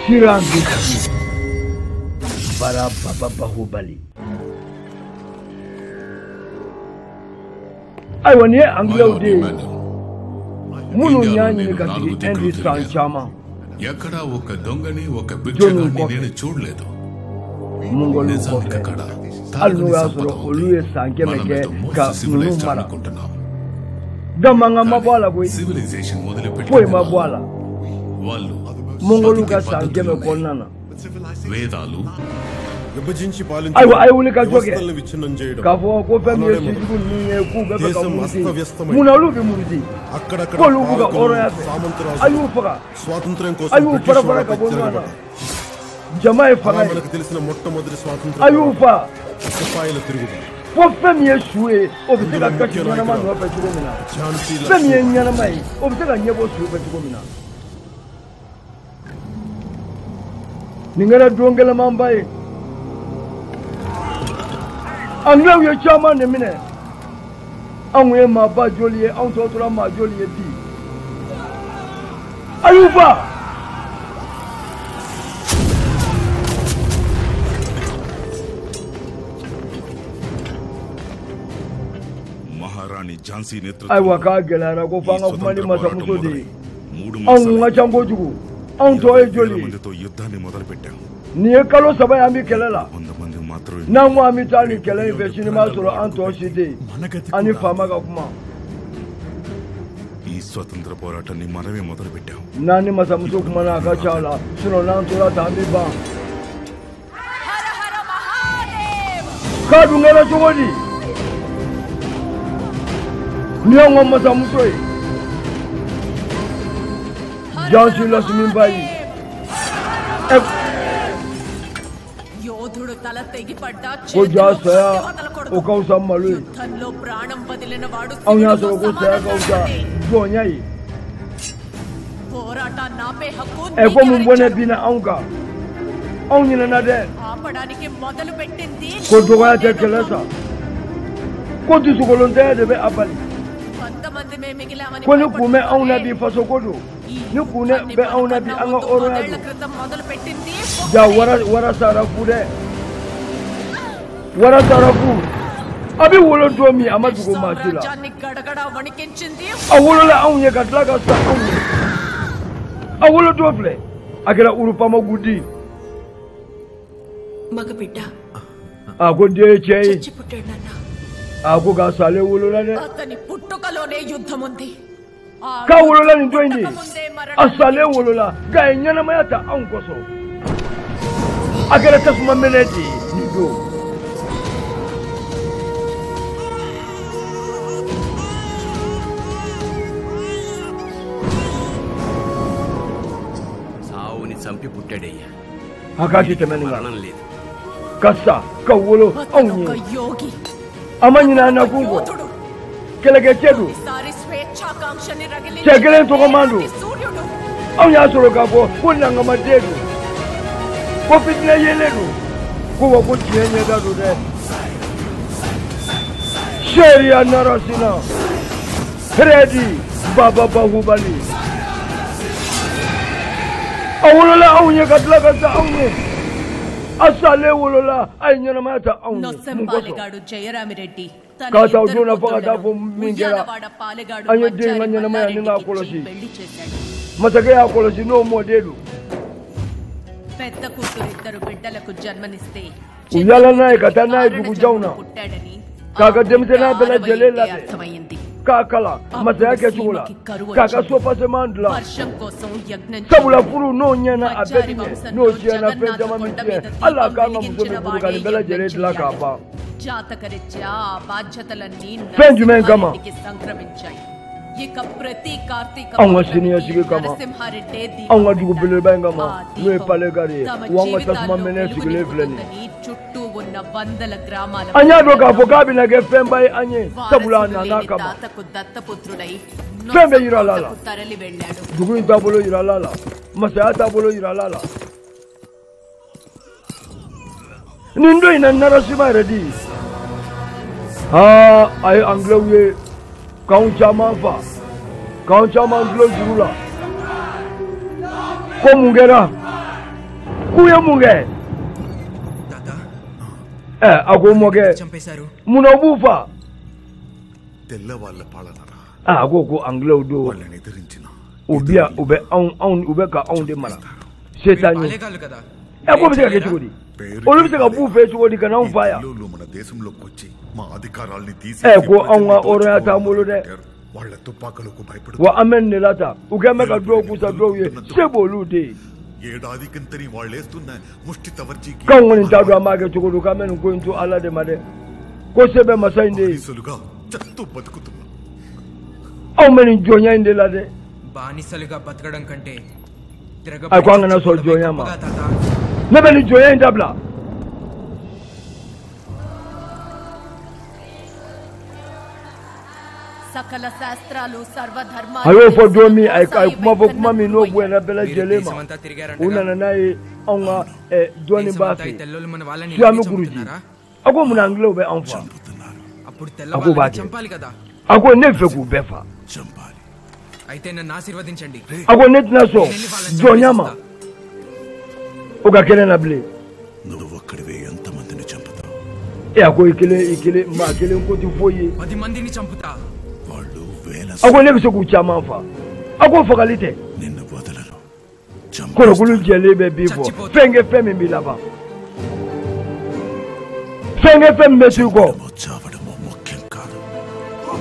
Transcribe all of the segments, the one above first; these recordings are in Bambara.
Sirangi para Baba Bahubali. I want here Anglo Day. Munu Nyani Kati Andy Sanchama. Yakada Woka Dongani Woka Bichani Churledo. Mongolu Koka. Alnuasro, Louis Sankemeke, Kasunu Mara. Damanga Mabala, civilization Poi Mabala. Mongoluka Sankeme Konana. Vedalu. I will look at you. Kavo, Kofamia, Munaluki Mundi. Koluka Ora, Ayufa, Ayufa, Jamai Fara, Ayufa, Kofamia Shui, Obsega Kachinaman of Petromina, Femian Yanamai, Obsega Yabo Petromina. Ningara Drongela Mambai. And now you're chairman a minute. And we're my bad Jolie, and so my Jolie. Ayuba Maharani Jansi Netru. I work out, Galara, go find out money, Masamudi. And Machamboju, and Toy Jolie. Near Carlos Sabayami Kelela. Now, I'm telling Kelly, Cinema, Anto City, and if I'm a Swatandra Poratani Maravi Mother Bita. Nani Masamuk Manaka Chala, Suronantura Tambiba. Kadungera Jodi Nyama Masamutoi Jansi Lasmimbai. Kojasa, Okausa Malu, Anyaso Kosa, Gonyai. A woman won't have been an uncle. Only another. Kotoa Tekelesa. Kotu Volunteer de Apali. When you come on a be for Sokoto, you couldn't be on a be or what a Sarah food. What a Sarafu? Abi will draw me a Matugo Matilla. I will allow you got like a I will do a play. I get a Urupama Goody. Magapita. A good day, Jay. I go got Sally Wulane. Putokalone Yutamonti. Kawula in 20. A Sally Wulula, Guy Yanamata, Uncle. I get a test my minute. You go. Hakashi Temani Kasa, Kawulu, Only Amanina Nagugo Kelegetu Chagrin to Commando Onyasorogapo, Punanga Dedu Popina Yeledu, who were good to there. Sheria Narasina Ready, Baba Bahubali. Awolola onye kadlaga sa onye asale wolola ainyana mata onye Nossambalegaadu Jayarami Reddy Kata ujuna pakata fu mingera Anye dinga nyana maya ninga akolosi Masake ya akolosi no modedu Pedda kuturu iddaru biddalaku janmaniste Uyala nae kata nae dugu jauna Kaka demse na bela jelela Kakala, Masaka Chula, Kaka Sofa Semandla, Sabula Furu, no Yana, Abedi, no Siena, Benjamin, Allah Kama Musuka, Bella Jared Lakapa. Benjamin Kama. Anga senior Sigama, Anga to Bilbangama, no Palegari, one was a minute to live. Anyadoka Bogabi like a fan by Anye, Tabulana Nakama. Fembe Iralala, Duguin Tabolo Iralala, Masata Bolo Iralala. Nindo in another Sima ready. Ah, I Anglo Count Chamanfa, Count Chaman Glozula, ko mun kɛra k'u ye mun kɛ a ko mɔkɛ munna u b'u fa a ko anglais do u bɛ ka anw de mara setan ye ko bɛ se ka kɛ cogo di olu bɛ se ka b'u fɛ cogo di ka n'anw fa yan ko anw ka hɔrɔnya t'an bolo dɛ wa an bɛ nin de la ta u kɛn bɛ ka dɔw kusa dɔw ye se b'olu de ye k'anw kɔni t'a dɔn an b'a kɛ cogo di k'an bɛ nin ko in to ala de ma dɛ ko se bɛ masa in de ye anw bɛ nin jɔnya in de la dɛ a ko an kana sɔn jɔnya ma ne bɛ nin jɔnya in dabila a y'o fɔ don min a ye kuma fɔ kuma min n'o bonyana bɛɛ lajɛlen ma u nana n'a ye anw ka dɔɔninbaa fɛ Suwami Guruji a ko munna anglais bɛ anw fa a ko b'a kɛ a ko ne fɛ k'u bɛɛ fa a ko ne tɛna sɔn jɔnya ma o ka kɛnɛ na bilen a ko i kelen maa kelen ko tɛ foyi ye a ko ne bɛ se k'u caman fa a ko fagali tɛ kɔrɔkulu jɛlen bɛ bi fɔ fɛn kɛ fɛn min b'i laban fɛn kɛ fɛn min bɛ to i kɔ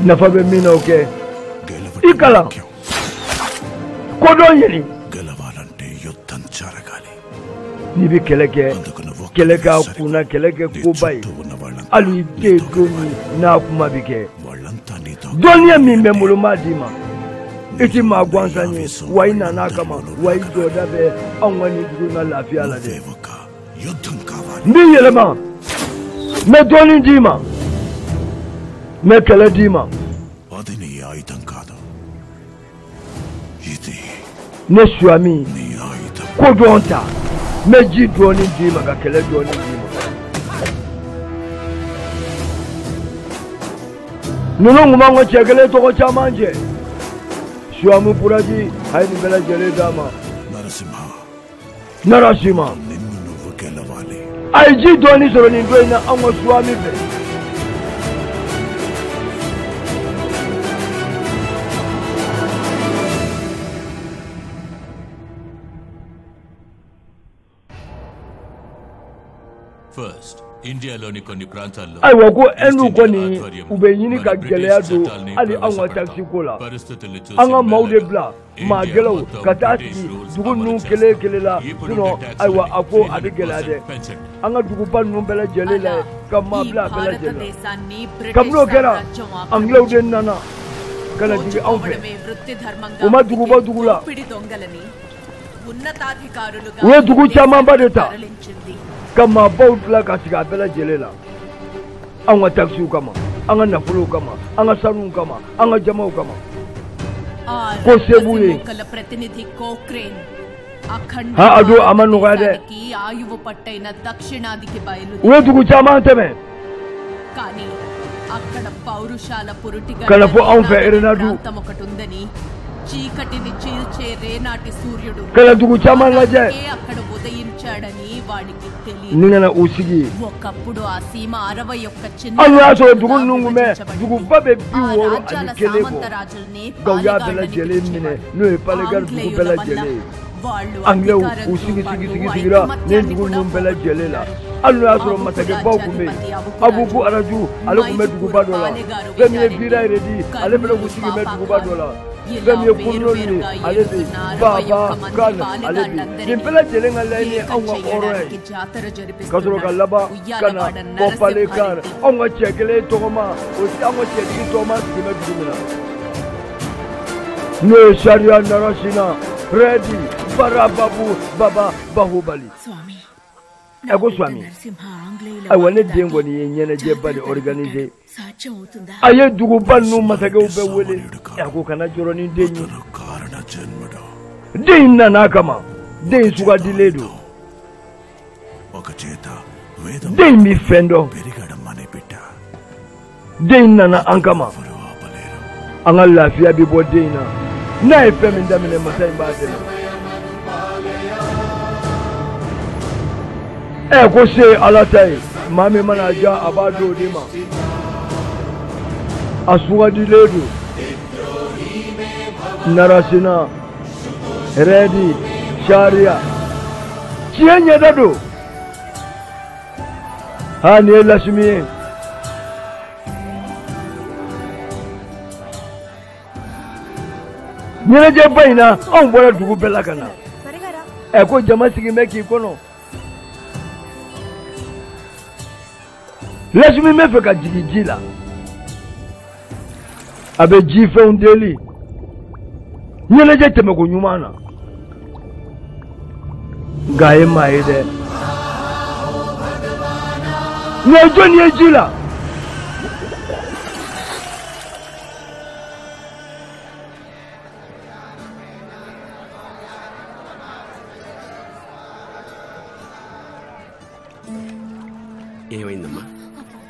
nafa bɛ min na o kɛ i kalan kodɔn ɲini n'i bɛ kɛlɛ k'a kunna kɛlɛ kɛ koba ye hali i den don min n'a kuma bɛ kɛ dɔnniya min bɛ n bolo n b'a d'i ma i ti maa gansan ye wa i nana a kama wa i jɔda bɛ anw ka nin dugu in ka lafiya la dɛ n b'i yɛlɛma n bɛ dɔɔnin d'i ma n bɛ kɛlɛ d'i ma ne Suwami kodɔn ta n bɛ ji dɔɔnin d'i ma ka kɛlɛ dɔɔnin d'i ma ninnu kun b'an ka cɛ kelen tɔgɔ caman cɛ Suwami Buraji a ye nin bɛɛ lajɛlen d'a ma Narasima a ye ji dɔɔnin sɔrɔ nin don in na anw ka Suwami fɛ ayiwa ko enu kɔni u bɛ ɲini ka gɛlɛya don hali anw ka taxi ko la an ka maaw de bila maa gɛlɛw ka taa sigi dugu ninnu kelen kelen la sinon ayiwa a ko a bɛ gɛlɛya dɛ an ka duguba ninnu bɛɛ lajɛlen la ka maa bila a bɛɛ lajɛlen la kabini o kɛra anglais de nana ka na jigin anw fɛ u ma duguba dugu la u ye dugu camanba de ta ka maabaw tila ka sigi a bɛɛ lajɛlen la an ka taxiw kama an ka nafolow kama an ka sanuw kama an ka jamaw kama ko se b'u ye a don a ma nɔgɔya dɛ u ye dugu caman tɛmɛ ka na fɔ anw fɛ Erenadu ka na dugu caman lajɛ ni nana u sigi an y'a sɔrɔ dugu ninnu kun bɛ duguba bɛ 61 bɔ nka u y'a bɛɛ lajɛlen minɛ n'o ye Palikari dugu bɛɛ lajɛlen ye anglais u sigira nin dugu ninnu bɛɛ lajɛlen la hali n'o y'a sɔrɔ masakɛbaw kun bɛ yen Abubu Araju ale kun bɛ duguba dɔ la fɛn min ye Bira Yɛrɛdi ale fana kun sigi bɛ duguba dɔ la fɛn min ye Kulunoli ye ale bɛ yen Baba Kan ale bɛ yen nin bɛɛ lajɛlen ka laɲini ye anw ka hɔrɔnya ye ka sɔrɔ ka laban ka na fɔ Palikari anw ka cɛ kelen tɔgɔma o anw ka cɛtigi tɔgɔma sigi bɛ dugu min na n'o ye Sariya Narasina Redi Barababu Baba Bahubali a ko Suwami ayiwa ne den kɔni ye ɲɛnajɛba de organiser a ye duguba ninnu masakɛw bɛɛ wele a ko kana jɔrɔ ni den ye den in nana a kama den in sugadilen don den in bɛ fɛn dɔn den in nana an kama an ka lafiya bɛ bɔ den in na n'a ye fɛn min daminɛ masa in b'a dɛmɛ ko se ala tai mami mana ja abado dima asuwa di ledu narasina ready sharia chienya dado hani lashmi nyene je bayina on bora dugu bela kana ko jama sigi meki kono lashmi me fe ka jigi la abe ji fe un deli nyene je teme ko nyumana gaye mai de ne joni ejila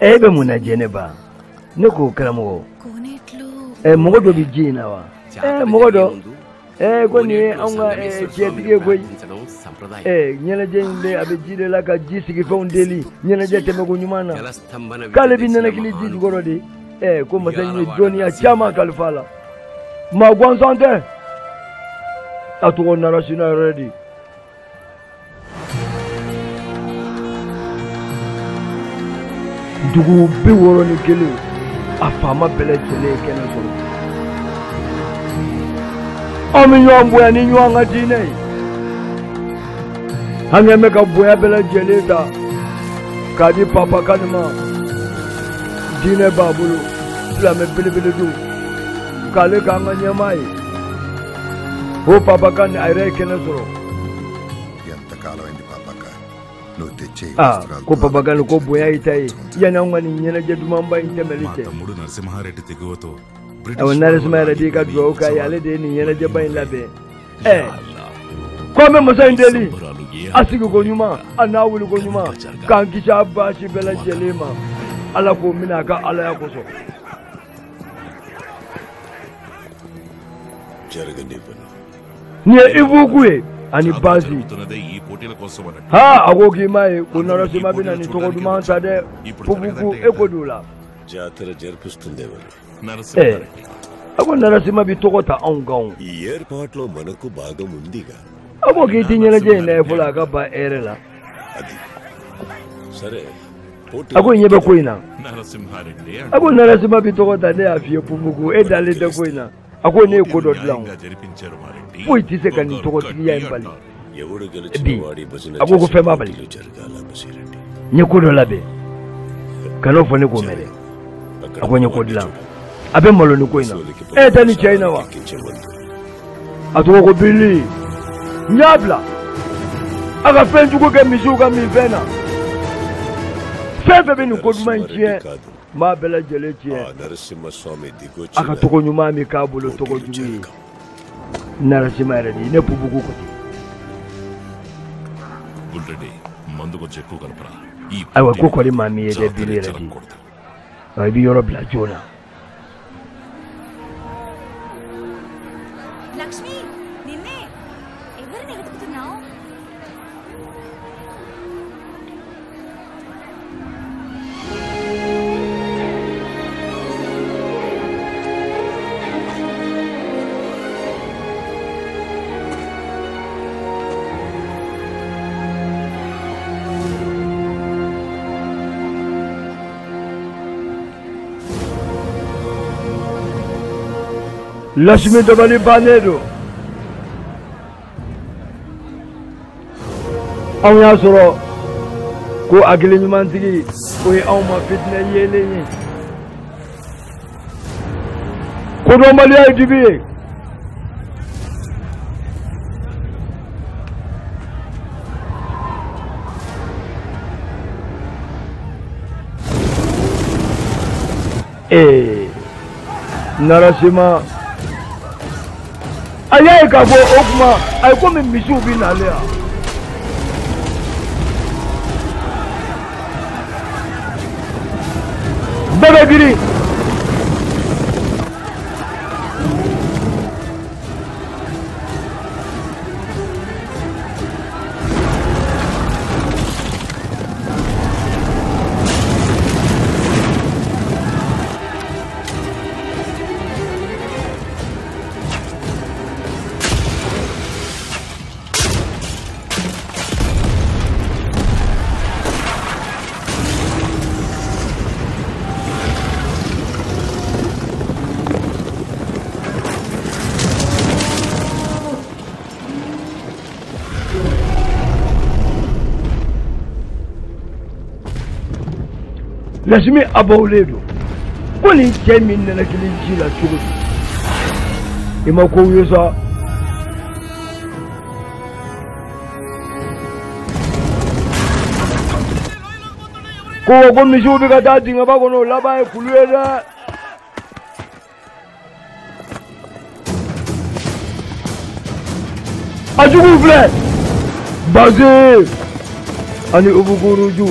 ebe muna jeneba niko kramo mogodo bijina wa mogodo goni anga chetige goy nyela jende abe jide la ka jisigi foundeli nyela jete me gonyumana kale binana kili jiji gorodi ko masanyi dunia chama kalfala ma gwansante atuko narashina ready dugu bi woro ni kele afama bele jele kele so ami nyombo ya ni nyanga dine hange me ka boya bele jele ta kadi papa kanima dine babulu la me bele bele du kale ka nganya mai ho papa kan aire kele so ko babagano ko boya itai yana ngani nyana je dumamba intemelite tamudu narasimhareddy tegoto awon narasimhareddy ka duo ka yale de ni yana je bayin labe ko me musa indeli asigo ko nyuma anawulu ko nyuma kan kisha bashi bela jelema ala ko mina ka ala ya koso jaragani bana ni ibukuye ani bazi ha agogi mai kunara sima bina ni toko duma sade pubuku ekodula jatara jerpistundi ago narasima bi toko ta ongaun ఏర్పాట్లో మనకు భాగం ఉందిగా agogi tinyela je na efula ka ba erela అది సరే ago nyebe koina narasimhareddy ago narasima bi toko ta de afie pubuku edale de koina ago ne kodo dlan జరిపించారు మారెడ్డి పోయి తీసేకని తోko tiya imbali ఎవడు గెలిచిన వాడి భజన ago ko fema bali జరగాల Basireddy nye kodo labe kano fone ko mere ago nye kodla abe malo ni koina tani china wa atuko ko bili nyabla aga fenju ko ke misuga mi vena febe binu koduma nchie ma bela jele chie Narasimha స్వామి దిగొచ్చి aka toko nyuma mi kabulo toko jugi narasimhareddy ne pubuku ko గుల్రెడ్డి మందు కొంచెం ఎక్కువ కలపరా ఈ aiwa ko kori mami ye de bili ready ai bi yoro bla jona Lakshmi నిన్నే ఎవరిని వెతుకుతున్నావు Lashmi dabali banedo aw ya soro ko agili nyuman tigi ko aw ma fitna yele ni ko do mali ay dibi narasima ayaye ka fo o kuma ay ko min misiw bi nale ya bebe giri lasmi abawledo kuni kemin na kilin jila chugu ima ko yusa ko mishubi ka dadi ngaba kono laba e kulwela ajugu fle baze ani ubuguruju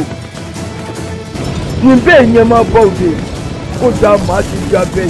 nimbe nyama baude ko da mati jabe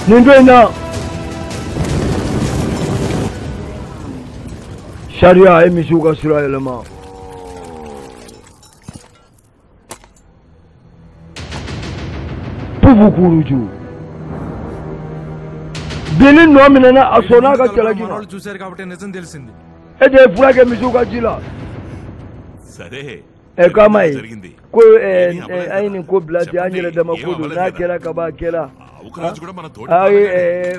Nindwena sharia emishuka Israel ma pubukuruju Benin nomina na asona ka chalagina చూశారు కాబట్టి నిజం తెలిసింది ede fulake mishuka jila సరే kamai జరిగింది ko ainin ko blati anyere da makudu na kera ka ba kera ఒకరాజు కూడా మన తోటి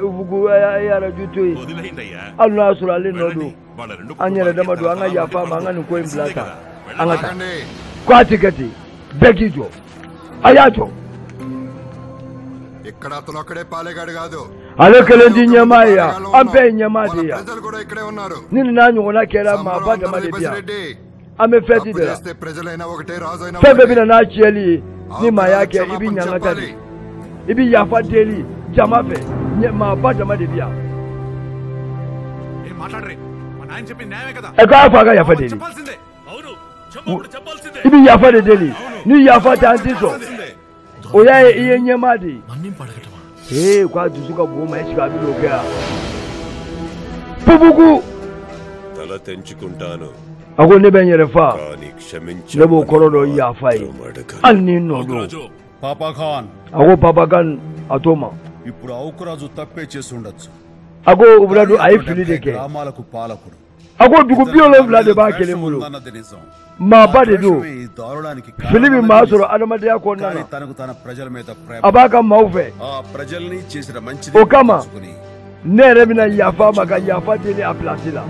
ubugu ayara jutui వదిలేయండయ్యా alna surale nodu వాళ్ళ రెండు anyere da madu anga yafa manga ni ko imblata anga kwa tiketi begijo ayajo ఇక్కడ అతను ఒక్కడే పాలేగాడు కాదు alekelendi nyamaya ampe nyamadi ya ప్రజలు కూడా ఇక్కడే ఉన్నారు nini nanyu ngona kera mabada madebia ame feti de చేస్తే ప్రజలైనా ఒకటే రాజు అయినా febe bina na chieli ni mayake ibi nyangata di ibi yafa deli jamafe mabada madebia ఏం మాట్లాడరే మా నాయన చెప్పింది న్యాయమే కదా eka afa yafa deli చెప్పాల్సిందే అవును చెప్పప్పుడు చెప్పాల్సిందే ibi yafa de deli ni yafa tantiso oya iye nyamadi మన్నింపు అడగటమా kwa dusuka boma eshika bilokea pubuku తల తెంచుకుంటాను ako nebe nyere fa కానీ క్షమించు nebo korodo yafai anni nodo రాజు పాపా ఖాన్ ako papakan atoma ఇప్పుడు ఔకురాజు తప్పే చేసి ఉండొచ్చు ako ubradu ai fili deke గ్రామాలకు పాలకుడు ako dugu biolo vlade ba kele mulo ఉందన్నది నిజం ma bade do ఈ దారుణానికి filibi masoro adamadya konna కానీ తనకు తన ప్రజల మీద ప్రేమ abaka maufe ఆ ప్రజల్ని చేసిన మంచి Okama. nere bina yafa maka yafa dele a place la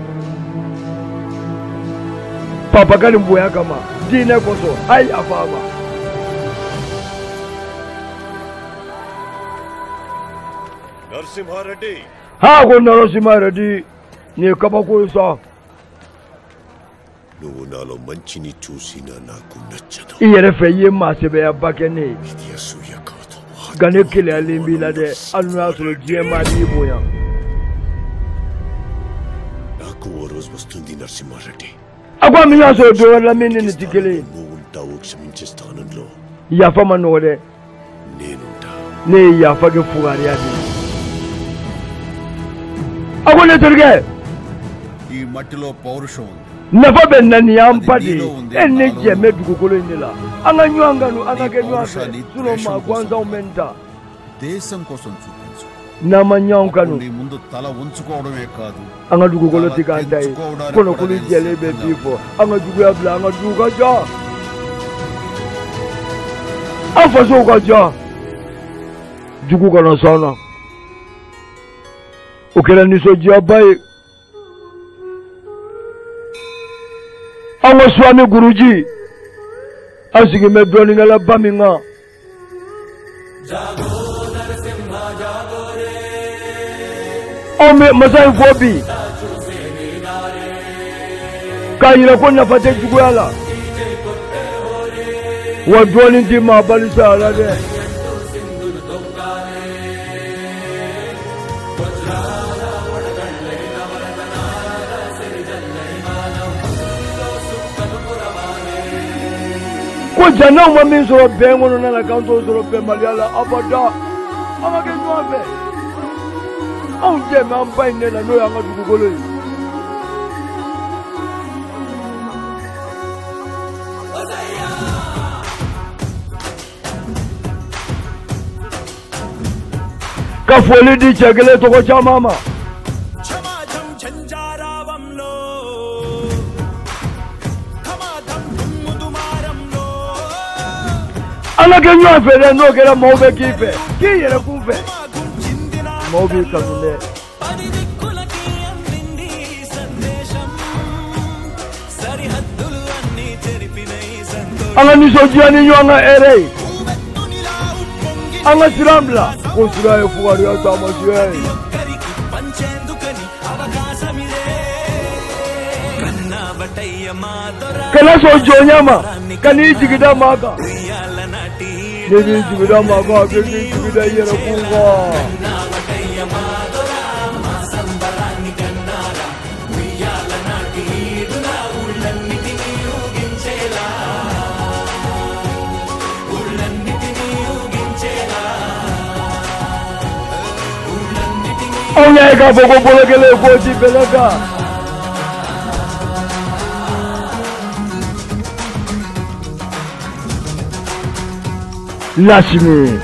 papakan mboya kama dine koso ai yafa ma Narasimha Reddy ha ko narosima redi ni kabako so నువ్వు నాలో మంచిని చూసినా నాకు నచ్చదు iyere fe ye masebe ya bakene ఇది అసూయ కాదు gane kele alimbi la de anu asoro die ma di boya నాకు ఓ రోజు వస్తుంది Narasimha Reddy akwa mi yaso do la mini ni tikele నువ్వు ఉంటావు క్షమించే స్థానంలో yafa ma no de నేనుంటా ne yafa ke fugari adi akwa ne turge ఈ మట్టిలో పౌరుషం ఉంది nafa be nani yampadi enne jeme dugukolo indela anga nywanganu anga ke nywafe suno ma kwanza umenta దేశం కోసం చూపించు na manyankanu నీ ముందు తల ఉంచుకోవడమే కాదు anga dugukolo tikandai kono kuli jele be bifo anga dugu ya bla anga duga ja afaso ka ja dugu kono sana okela niso jabai anga swami guruji asigi me doni ngala baminga ome masai gobi kayira ko na fate juguyala wa doni ndi ma balisa ala de jana uma min sɔrɔ bɛn kɔnɔ na la k'an t'o sɔrɔ bɛnbaliya la abada an ka kɛ ɲɔgɔn fɛ anw jɛmɛ an ba in de la n'o y'an ka dugukolo ye. ka foli di cɛ kelen tɔgɔ caman ma. ala kɛ ɲɔgɔn fɛ dɛ n'o kɛra maaw bɛ k'i fɛ k'i yɛrɛ kun fɛ maaw b'i kanu dɛ. an ka nisɔndiya ni ɲɔgɔn ka hɛrɛ ye an ka siran bila ko sira ye fugariya taamasiya ye. kana sɔn jɔnya ma ka n'i jigida maa kan ne b'i jigida maa kan a bɛ n'i jigida i yɛrɛ kun kan. anw y'a ye k'a fɔ ko bolo kelen k'o ti bɛlɛ kan. Lasimi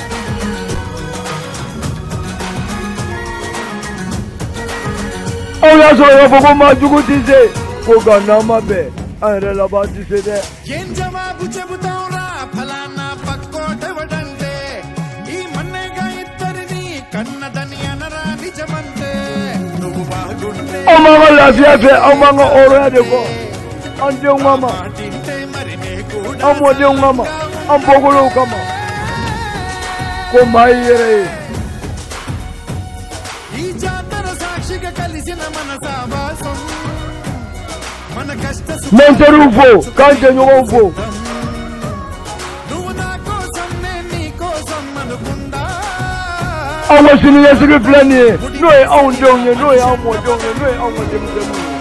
anw y'a sɔrɔ k'a fɔ ko maa jugu ti se ko ka n'an ma bɛn an yɛrɛ laban ti se dɛ. anw b'an ka lafiya fɛ anw b'an ka hɔrɔnya de kɔ an denw kama an mɔdenw kama an bɔkolow kama ko maa y'i yɛrɛ ye. n bɛ n teriw fo k'an jɛɲɔgɔnw fo. anw ka siniɲɛsigi filɛ nin ye n'o ye anw denw ye n'o ye anw mɔdenw ye n'o ye anw ka denmisɛnninw ye.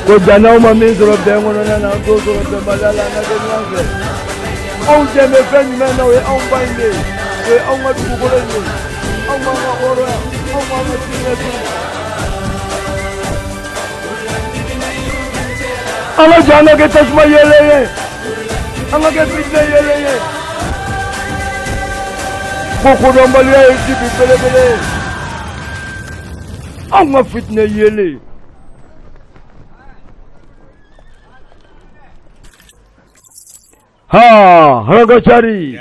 ko janaw ma min sɔrɔ bɛn kɔnɔna na an t'o sɔrɔ bɛnbaliya la an ka kɛ ɲɔgɔn fɛ. anw dɛmɛ fɛn jumɛn na o ye anw ba in de ye o ye anw ka dugukolo in de ye anw b'an ka hɔrɔnya anw b'an ka siniɲɛsigi. an ka jɛ an ka kɛ tasuma yelen ye an ka kɛ fitinɛ yelen ye ko kodɔnbaliya ye dibi belebele ye anw ka fitinɛ yelen. Harakacari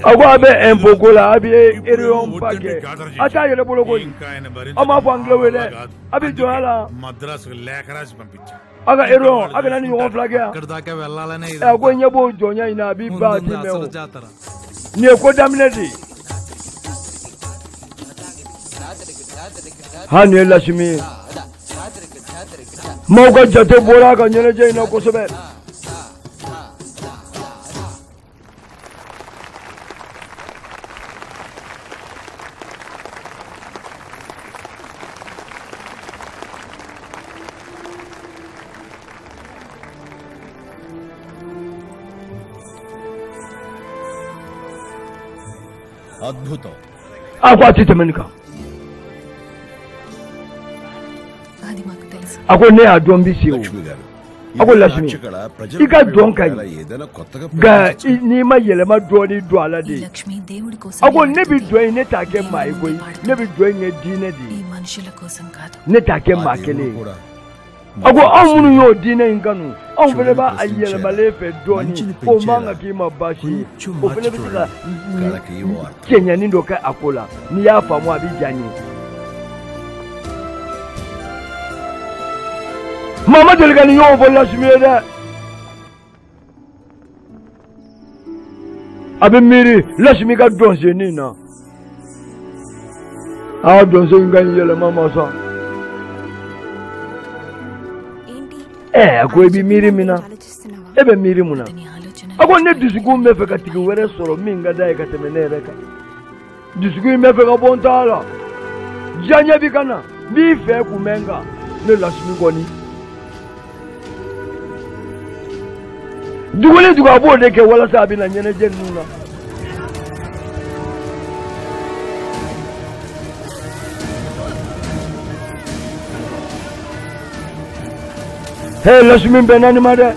ako abe empoko la abi erion pake ata yele bolo ko ama fo angle wele abi joala Madras లేఖరాసి పంపించా aga erion aga nani yo flage ya ఇక్కడ దాకా వెళ్ళాలనే ako nyebo jonya ina abi ba ti me o ni ko damnedi hani lashimi mawga jate bora ga nyene je ina ko sobe. అద్భుతం. ako atite menika అది మాకు తెలుసు. ako ne adon bisi o Lakshmi గారు ako lashimi ika don kai ఏదైనా కొత్తగా ga ni ma yelema doni do ala ఈ de లక్ష్మి దేవుడి కోసం ako ne bi do ne take mai koi ne bi do ne dine ఈ di మనుషుల కోసం కాదు. ne take ma kele కూడా ako amunu yo dine nganu am fele ba ayelema le fe doni o manga ki ma bashi o fele bi ka కళకి ఓ అర్థం. kenya ni do ka akola ni ya famu abi jani mama deli ka nin ɲɔgɔn fɔ Lasimi ye dɛ a bɛ miiri Lasimi ka dɔnsenni na a dɔnsen ka ɲi yɛlɛma masa a ko i bɛ miiri min na e bɛ miiri mun na a ko ne dusukun bɛ fɛ ka tigi wɛrɛ sɔrɔ min ka d'a ye ka tɛmɛ ne yɛrɛ kan dusukun bɛ fɛ ka bɔ n t'a la diyaɲɛ bi ka na n b'i fɛ kun bɛ n kan ne Lasimi kɔni dugu ni dugu a b'o de kɛ walasa a bɛ na ɲɛnajɛ ninnu na hee Lasimi bɛ naani ma dɛ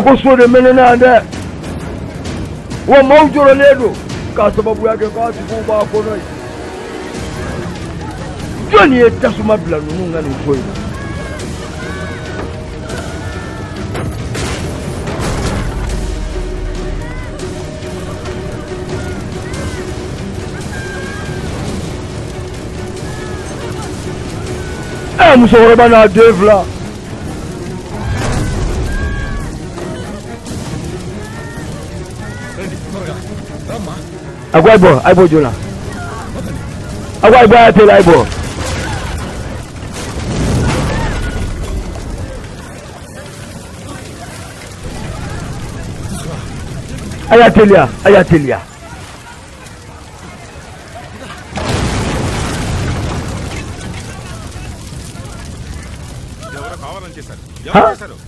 ko so de mɛnɛ yan dɛ wa maaw jɔrɔlen don k'a sababuya kɛ k'a tigiw b'a kɔnɔ ye jɔnni ye tasuma bila ninnu ka nin ko in na musokɔrɔba n'a den fila a ko a ye bɔ joona a ko a ye bɔ a y'a teliya a ye bɔ a y'a teliya a y'a teliya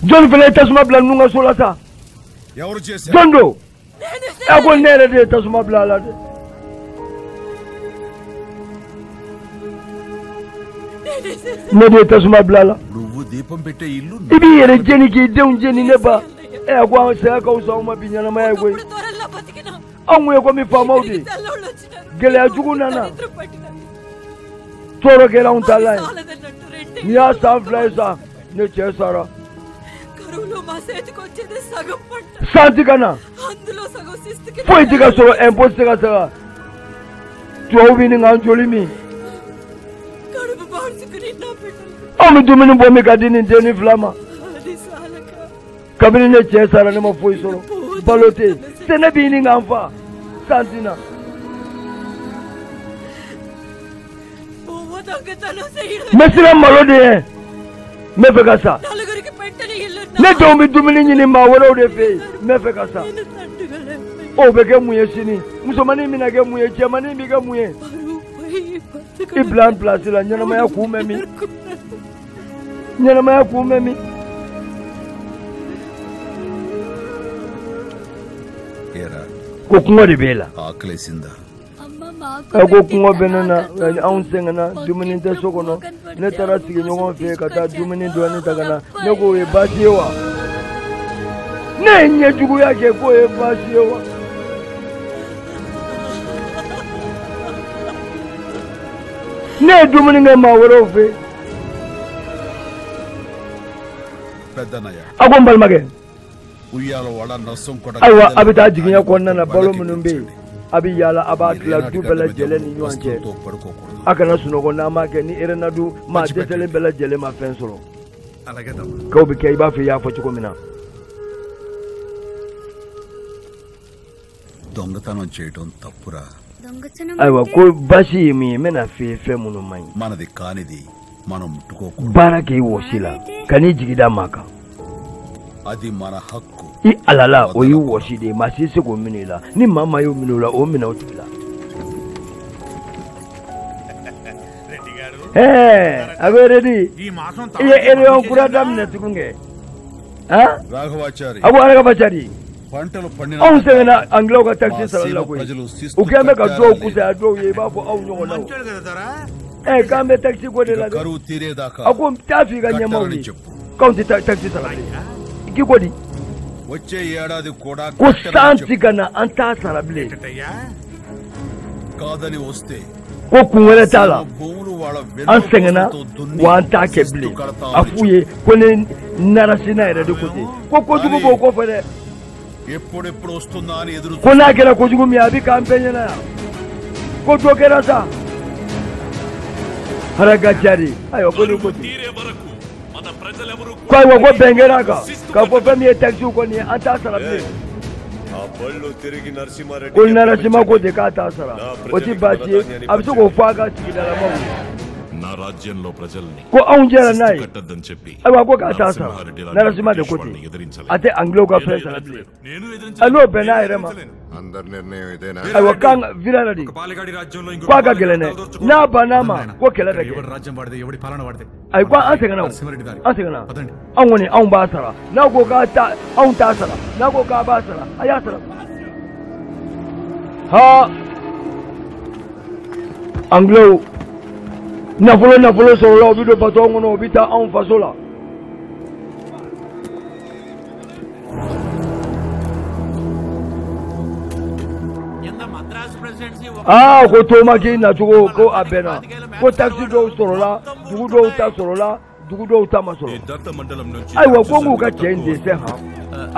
jɔn fana ye tasuma bila ninnu ka so la sa jɔn don a ko ne yɛrɛ de ye tasuma bila a la dɛ ne de ye tasuma bila a la i b'i yɛrɛ jeni k'i denw jeni ne ba a ko an saya ka wusa anw ma bi ɲɛnamaya ye koyi anw ye komi faamaw de gɛlɛya jugu nana tɔɔrɔ kɛra anw ta la ye n'i y'a san fila ye sa ne cɛ sara santi ka na foyi tɛ ka sɔrɔ impôt tɛ se ka sara tubabu bɛ nin k'an joli min anw bɛ dumuni bɔ min ka di nin denni fila ma kabini ne cɛ sara ne ma foyi sɔrɔ balo tɛ yen sɛnɛ bɛ nin k'an fa santi na ne sera malo de ye n bɛ fɛ ka sa ne denw bɛ dumuni ɲini maa wɛrɛw de fɛ yen n bɛ fɛ ka sa o bɛ kɛ mun ye sini musomanin bɛna kɛ mun ye cɛmanin bɛ kɛ mun ye i bila n pilasi la ɲɛnamaya kun bɛ min ɲɛnamaya kun bɛ min ko kɔngɔ de b'e la a ko kɔngɔ bɛ ne na anw sɛgɛnna dumuni tɛ so kɔnɔ ne taara sigi ɲɔgɔn fɛ ka taa dumuni dɔɔni ta ka na ne ko o ye baasi ye wa ne ye ɲɛjuguya kɛ k'o ye baasi ye wa ne ye dumuni kɛ maa wɛrɛw fɛ a ko n balimakɛ ayiwa a bɛ taa jigiɲɛ kɔnɔna na balo minnu bɛ yen a bɛ yaala a b'a tila du bɛɛ lajɛlen ni ɲɔgɔn cɛ a kana sunɔgɔ n'an b'a kɛ ni erenadu maa dɛsɛlen bɛɛ lajɛlen ma fɛn sɔrɔ k'o bɛ kɛ i b'a fɔ i y'a fɔ cogo min na దొంగతనం చేయడం తప్పురా ayiwa ko baasi ye min ye n bɛna f'i ye fɛn minnu man ɲi మనది కానిది మనం ముట్టుకోకూడదు baara kɛ i wɔsi la ka n'i jigi da maa kan అది మన హక్కు i alala o y'i wɔsi de ye maa si se k'o minɛ i la ni maa maa y'o minɛ o la o minɛ o tigi la a bɛ redi i ye ereyon kura daminɛ tugun kɛ Raghavachari a ko arakabacari పంటలు పండిన anw sɛgɛnna angilaw ka taxi sarali la koyi u kɛn bɛ ka dɔw kusaya dɔw ye i b'a fɔ aw ɲɔgɔnnaw k'an bɛ taxi ko de la dɛ కరువు తీరేదాకా a ko taa f'i ka ɲɛmaw ye k'anw tɛ taxi sara bilen i k'i ko di వచ్చే ఏడాది కూడా ko san ti ka na an t'a sara bilen కాదని వస్తే ko kun wɛrɛ t'a la భూములు వాళ్ళ an sɛgɛnna wa an t'a kɛ bilen a f'u ye ko ne narasina yɛrɛ de ko ten ko kojugu b'o kɔfɛ dɛ ఎప్పుడెప్పుడు వస్తుందా అని ఎదురు ko n'a kɛra kojugu min ye a bɛ k'an bɛɛ ɲɛna yan ko dɔ kɛra sa haragachari ayo koni koti తీరే వరకు మన ప్రజలెవరూ kwa iwa ko bengeraga ka po femi taxi ko ni anta sara ble ఆ బళ్ళు తిరిగి Narasimha Reddy kulna sima ko de ka ta sara oti bachi absu ko faga tigidala mawu నా రాజ్యంలో ప్రజల్ని ko aunjera nai కట్టద్దని చెప్పి aiwa ko ka ta sara narasima de koti ate anglo ka fe sara ble నేను alo bena irema అందరి నిర్ణయం ఇదేనా aiwa kan virala di పాలెగాడి రాజ్యంలో ఇంకో kwa ka gelene na banama ko kelata ke ఎవడి రాజ్యం వాడితే ఎవడి పాలన వాడితే ai kwa asegana asegana awoni aun ba sara na ko ka ta aun ta sara na ko ka ba sara aya sara ha anglo nafulo soro la obido batongo no obita aun fasola ko toma ki na tugo ko abena ko taxi do soro la dugu do ta soro la dugu do ta ma soro దత్త మండలం నుంచి ai wa ko ngu ka change se ha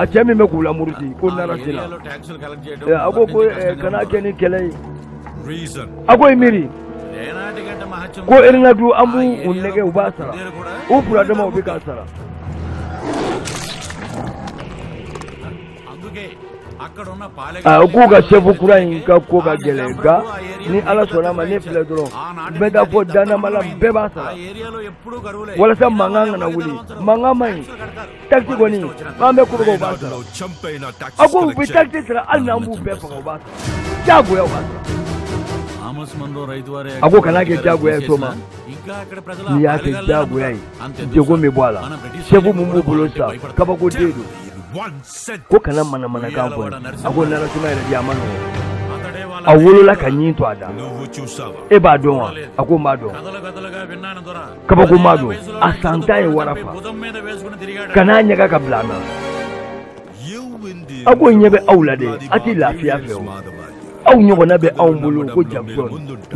a chemi me kula muruti ko nara sila ట్యాక్సులు కలెక్ట్ చేయడం ago ko kana keni kelai reason ago imiri ఏనాటికంటే మహత్యం ko irna du ambu unnege ubasara u pura dama obi ka sara అందుకే అక్కడ ఉన్న ko ga shefu kura in ka ko ga gelega ni ala sona ma ni file duro beda fo dana mala be ba sara ఏరియాలో ఎప్పుడూ గరువులే wala sa manganga na wuli mangamai taxi goni mambe ko go ba sara చంపైన ago bi taxi sara al na mbu be fa ba jago ya ba Thomas Munro రైతు వారే ago kana ke jago ya soma ఇంకా అక్కడ ప్రజల ni ya ke jago ya jego me bwala shefu mumbu bulosa kaba ko dedo ko kana mana mana ka ko ago na rasima ira di amano అతడే వాళ్ళ awolo la kanyi to ada నువ్వు చూసావా e ba don wa ago ma don కథలు కథలుగా విన్నాను దొర kaba ko ma don asanta e warafa బుధం మీద వేసుకుని తిరిగాడు kana nya ka blana ago nyebe aulade ati lafiya fe aw nyogo na be aw bulu ko Jackson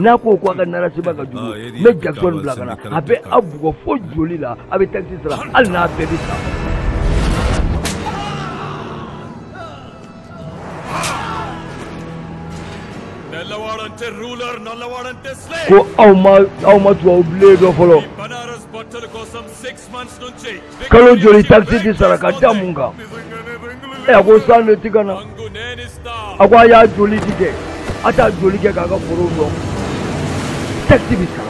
na ko ko ga na rasima ka jugo me Jackson blagana abe abugo fo joli la abe taxi sara al na be bisa నల్లవాడంటే రూలర్ నల్లవాడంటే slave ko aw ma to bledo folo Banaras బట్టల కోసం 6 మంత్స్ నుంచి kalo joli taxi di sara ka damunga e ago sanu tigana అంగు నేనిస్తా agwa ya joli dige ata joli ke kaga foro no taxi bisa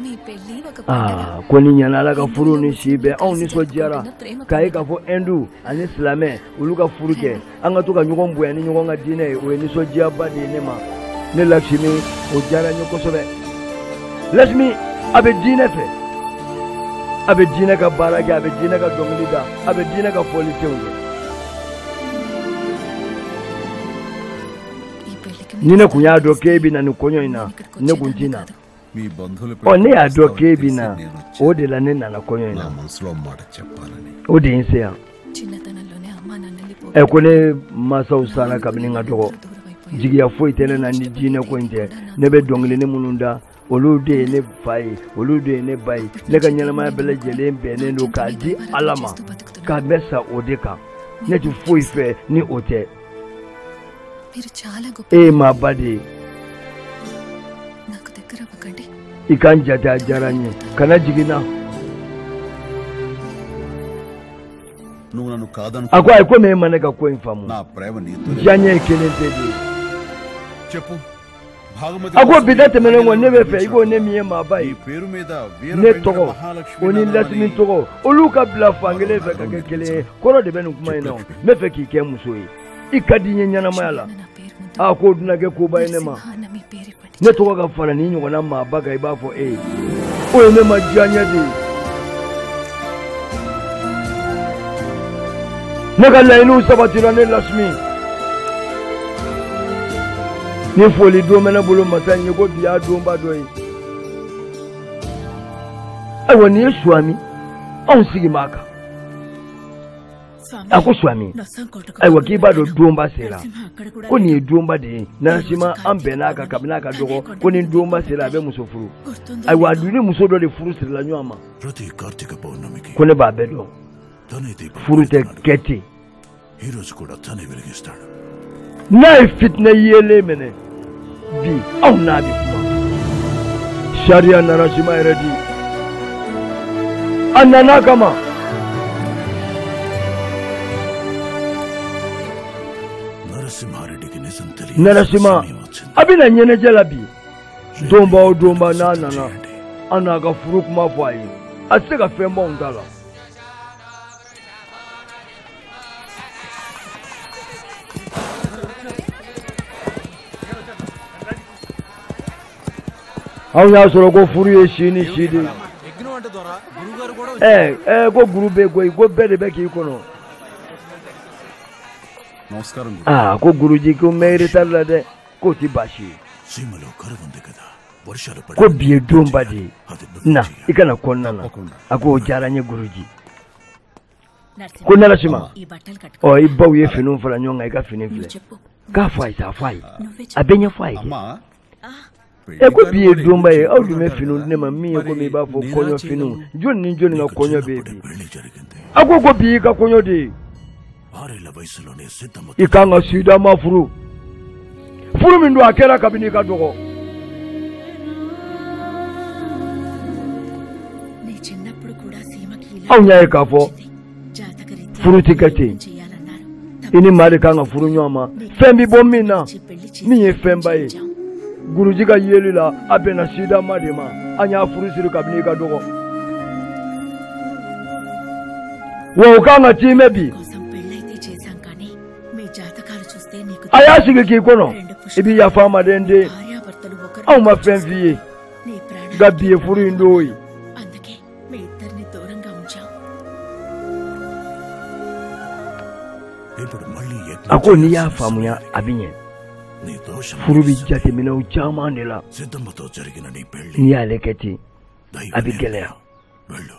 నీ పెళ్లి ఒక పండగ. ko ni nyana la ka furu ni sibe aw ni so jara kai ka fo endu ani islame ulu ka furu ke anga to ka nyugo mbuya ni nyugo nga dine o ni so jia ba de ne ma ne lakshmi o jara nyugo so be lakshmi abe dine fe abe dine ka barage abe dine ka donglida abe dine ka police unge ఈ పెళ్లికి ni ne kunya do kebi na ni konyo ina ne kunjina మీ బంధువులు o ne ya do kebi na o de la ne na na konyo నా ina మనసులో మాట చెప్పాలని o de inse ya చిన్నతనంలోనే అమ్మా నాన్నల్ని e ko ne masa usana kabini nga dogo jigiya foyi tele na ni jine ko inte ne be dongile ne mununda olu de ne fai olu de ne bai ne ka nyalama bele jele be ne no ka di alama ka mesa odeka ne tu foyi fe ni ote మీరు చాలా గొప్ప e ma bade నాకు దగ్గర అవ్వకండి ikan jata jaranye kana jigina నువ్వు నన్ను కాదను akwa ko me mane ka ko infamu నా ప్రేమ నీతో janye kelente de చెప్పు Bhagamathi akwa bidate mene ngo ne be fe igo ne miye ma ఈ bai పేరు మీద వీర ne వెంకట togo మహాలక్ష్మి oni నగరం lasmi అని togo olu ka bla fangele fe ka kele koro de benu kuma ina me fe ki ke muso yi ikadi nyana mayala నా పేరు ముందు a ko duna ke ko bai ne ma సింహాన్న మీ పేరు ఇవ్వండి ne togo ka fara ni nyona ma baga iba fo o ne ma janya de ne ka la inu sabatira ne lasmi ni foli do mena bolo masanye ko biya do mba do yi ai woni swami on sigi maka ako swami ai waki ba do domba sera ko ni domba de na sima ambena ka kabina ka dogo ko ni domba sera be musofuru ai wa duni muso do de furu sera nyama ప్రతి కార్తీక పౌర్ణమికి ko ne ba bedo తనే దీపం furute keti ఈ రోజు కూడా తనే వెలిగిస్తాడు nay fitna yele mene bi aw nabi kuma sharia narashima eredi annana kama నరసింహారెడ్డికి నిజం తెలియదు narashima abina nyene jalabi domba o domba na nana anaga furu kuma fo ayi asega fembo ngala aw ya soro ko furu ye shini shidi go guru be go bede be ki kono నమస్కారం ko guruji ko meiri tarlade ko ti bashi సీమలో కరువు ఉంది కదా వర్షాలు ko biye domba di na ikana konnana ako jaranye guruji ko narashima ఈ బట్టలు కట్టుకో o ibaw ye finu fala nyonga ika fini fle చెప్పు ka fai ta fai abenye fai అమ్మా ko biye domba ye aw dume finu ne ma mi ko mi ba fo konyo finu joni nga konyo baby పెళ్లి జరిగింది ako ko biye ka konyo de 6 ఏళ్ల వయసులోనే Siddamma ikanga sida ma furu min do akera kabini ka dogo నీ చిన్నప్పుడు కూడా సీమకి aw nyaye ka fo జాతకరీత్యా furu tikati చేయాలన్నారు ini mari kanga furu nyoma fembi bomina ni ye femba ye guruji ka yeli la abena sida ma de ma anya furu siru kabini ka dogo wo kanga timebi కోసం పెళ్ళైతే చేశాం కానీ మీ జాతకాలు చూస్తే నీకు ayashige ki kono ibi ya fama dende భార్యాభర్తలు ఒకరు aw ma femvi నీ ప్రాణాలు gabiye furu indoi అందుకే మీ ఇద్దరిని దూరంగా ఉంచాం ఇప్పుడు మళ్ళీ ako ni ya famu ya abinye నీ దోషం furu bi jate mina uchama ndela సిద్ధమ్మతో జరిగిన నీ పెళ్లి ni ya leketi దైవ abigele నిర్ణయం. వెళ్ళు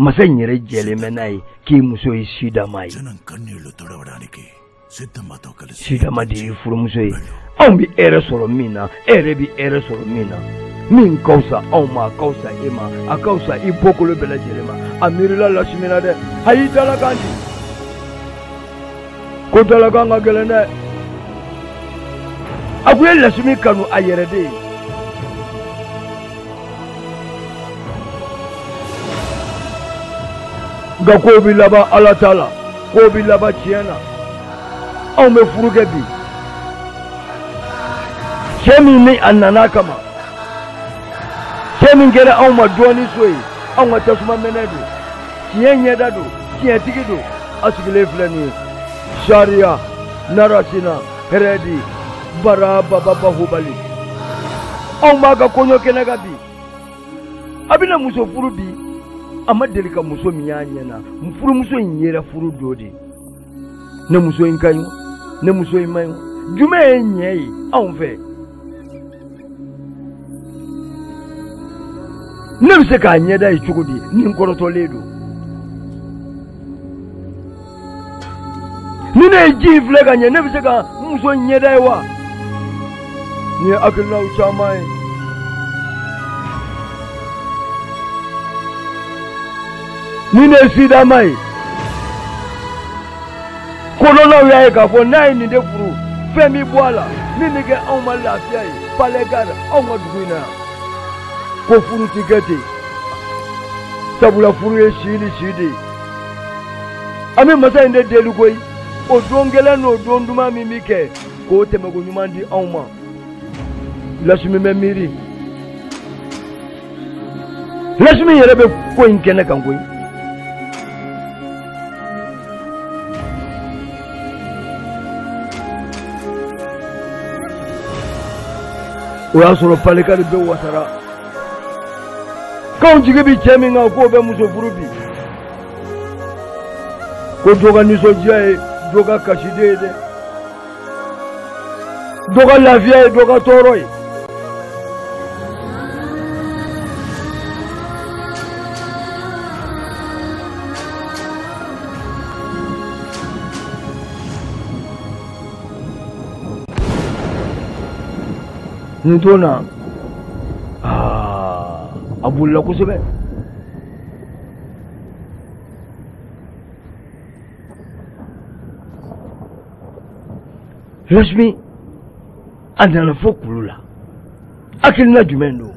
masanyere jele menai ki muso yi sida mai జనం కన్నీళ్లు తొడవడానికి సిద్ధమ్మతో కలిసి sida ma di furu muso yi aw bi ere soro mina ere bi ere soro mina min kausa aw ma kausa ema a kausa i bokolo bela jele ma amirila lashmina de hayi dala kandi ko dala kanga gelene akuye lashmi kanu ayere de ga ko bi laba Allah taala ko bi laba tiena aw me furuge bi shemi ni annana kama shemi ngere aw ma doni soyi aw ma tasuma menedo tienye dado tietigido asugile flani sharia narasina heredi baraba baba hubali aw ma ga konyo kenaga bi abina muso furu bi amma delika muso miyanya na mfuru muso nyera furu dodi ne muso inkanyo ne muso imanyo jume nyei onfe ne se ka nyeda ichugudi ni nkoroto ledo ni ne ji flega nye ne se ka muso nyeda wa ni akilla uchamai ni ne sida mai kolona ya ka fo nai ni de furu femi boala ni ni ke on ma lafia yi palegara on ma duina ko furu tikete sabula furu ye shidi ami masa inde delu koyi o dongela no donduma mimi ke ko teme go nyumandi on ma lasmi memiri lasmi yere be ko inkene kan koyi o y'a sɔrɔ palikari bɛ wasara k'anw jigi bi cɛ min kan k'o bɛ muso furu bi ko dɔ ka nisɔndiya ye dɔ ka kasiden ye dɛ dɔ ka lafiya ye dɔ ka tɔɔrɔ ye ntona abulla kusube Lashmi andana fo kulula akilina jumɛn don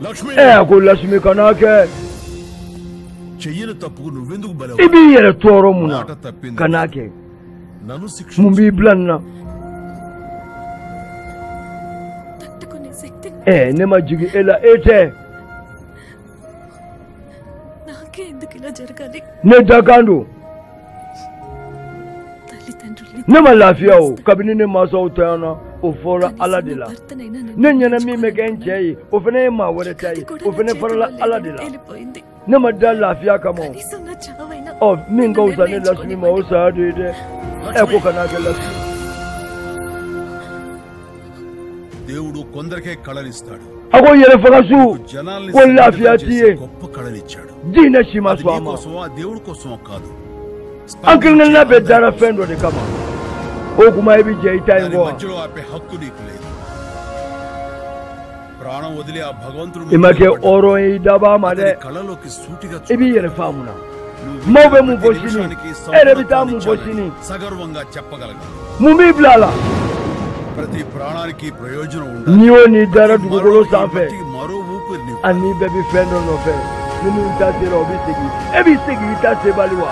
Lakshmi ko Lashmi kana kɛ చెయ్యని తప్పుకు నువ్వెందుకు బలవు i b'i yɛrɛ tɔɔrɔ mun na మాట తప్పింది kana kɛ నన్ను mun శిక్షించు b'i bila nin na తట్టుకునే శక్తి ne ma jigin e la e tɛ నాకే ఎందుకు ఇలా జరగాలి ne dakan don తల్లిదండ్రుల్ని ne ma lafiya o kabini ne mansaw tanyana o fɔra ala de la భర్తనైనా ne ɲɛna min bɛ kɛ n cɛ ye o fana ye maa wɛrɛ ta ye o fana farala ala de la వెళ్ళిపోయింది ne ma da lafiya kama o కనీసం నా చావైనా min ka wusa ne Lashmi ma o saya de ye dɛ ko kana kɛ Lashmi దేవుడు కొందరికే కళనిస్తాడు a ko yɛrɛfagasu జనాల్ని ko lafiya t'i ye గొప్ప కళనిచ్చాడు diinɛ si ma అది sɔn a నీ ma కోసమా దేవుడి కోసమా కాదు an kirina bɛ dara fɛn dɔ de kama o kuma i bɛ jɛ i ta in దాని kɔ wa మధ్యలో ఆపే హక్కు నీకు లేదు ప్రాణం వదిలి ఆ భగవంతుడు i ma kɛ hɔrɔn ye i dabɔ a ma dɛ కళలోకి సూటిగా i b'i yɛrɛ faamu na maaw bɛ mun fɔ sini e yɛrɛ bɛ taa mun fɔ sini సగర్వంగా చెప్పగలగాలి mun b'i bila a la ప్రతి ప్రాణానికి ప్రయోజనం n'i ఉండాలి y'o n'i dara dugukolo sanfɛ మరో ఊపిరిని ani bɛɛ bɛ fɛn dɔ nɔfɛ ni min ta sera o bɛ segin e b'i segin i ta sebali wa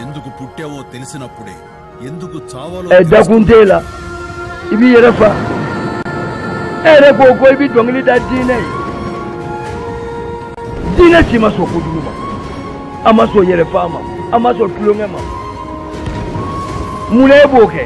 ఎందుకు పుట్టావో తెలిసినప్పుడే ఎందుకు చావాలో dakun t'e la i b'i yɛrɛ fa e yɛrɛ ko i bɛ dɔnkili da diinɛ ye diinɛ si ma sɔn kojugu ma a ma sɔn yɛrɛ fa ma a ma sɔn tulonkɛ ma mun na e b'o kɛ